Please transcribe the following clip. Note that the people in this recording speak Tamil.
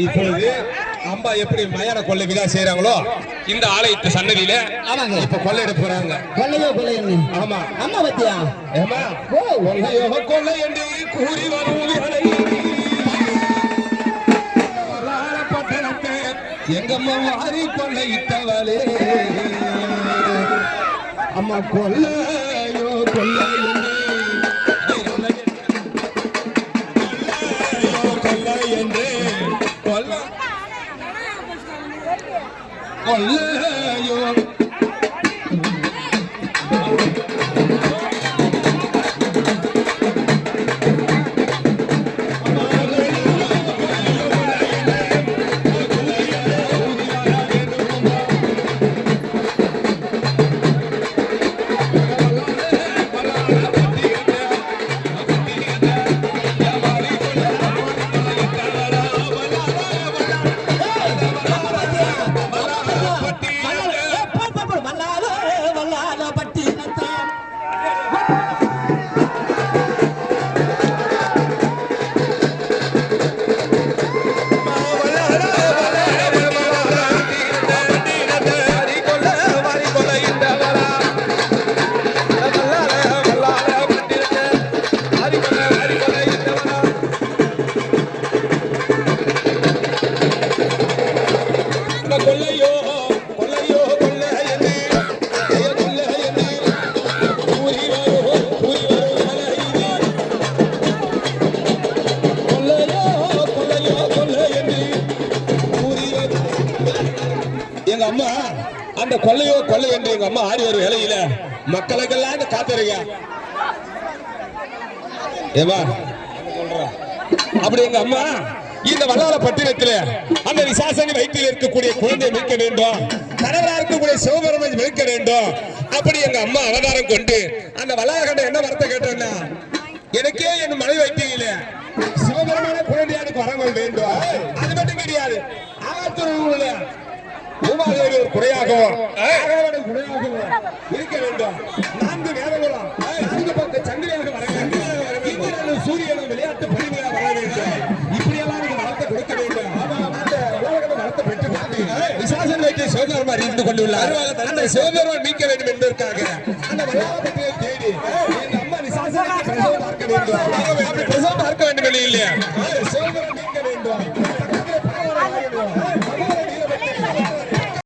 இப்பொழுது அம்மா எப்படி மயான கொள்ளை விழா செய்யறாங்களோ இந்த ஆலயத்து சன்னதியில இப்ப கொள்ளையிட போறாங்க. ஆமா அம்மா பத்தியா கொள்ளை என்று கூறி வரும் பட்டணத்தை எங்கம்மா வாரி கொள்ளையிட்டவளே அம்மா கொள்ளையோ கொள்ளை கொள்ளையோ அம்மா அந்த கொள்ளையோ கொள்ளை என்று எங்க அம்மா ஆடி வரும் வேலையில மக்களுக்கெல்லாம் காத்திருக்க அப்படி எங்க அம்மா இந்த வல்லார பட்டினத்தில் அந்த விசாசனி வயிற்றில் இருக்கக்கூடிய குழந்தையை மீட்க வேண்டும், கணவரா இருக்கக்கூடிய சிவபெருமனை மீட்க வேண்டும். அப்படி எங்க அம்மா அவதாரம் கொண்டு அந்த வல்லார கண்ட என்ன வார்த்தை கேட்டோம்னா, எனக்கே என் மனைவி வயிற்றில சிவபெருமான குழந்தையாருக்கு வரங்கள் வேண்டும். அது மட்டும் கிடையாது, ஆகாத்துறை பூமாதேவி ஒரு குறையாகவும் இருக்க வேண்டும். 4 வேதங்களும் 4 பக்க சந்திரனுக்கு வர வேண்டும், சூரியனும் விளையாட்டு பணிகளாக வர வேண்டும். இப்படியெல்லாம் நீங்க வளர்த்த கொடுக்க வேண்டும். வளர்த்த பெற்று விசாசன் வைத்து சிவபெருமான் இருந்து கொண்டுள்ளார். அந்த சிவபெருமான் மீட்க வேண்டும் என்பதற்காக அந்த வல்லாபத்தியை தேடி இந்த அம்மா விசாசனை பிரசவம் பார்க்க வேண்டும். பிரசவம் பார்க்க வேண்டும் இல்லையா?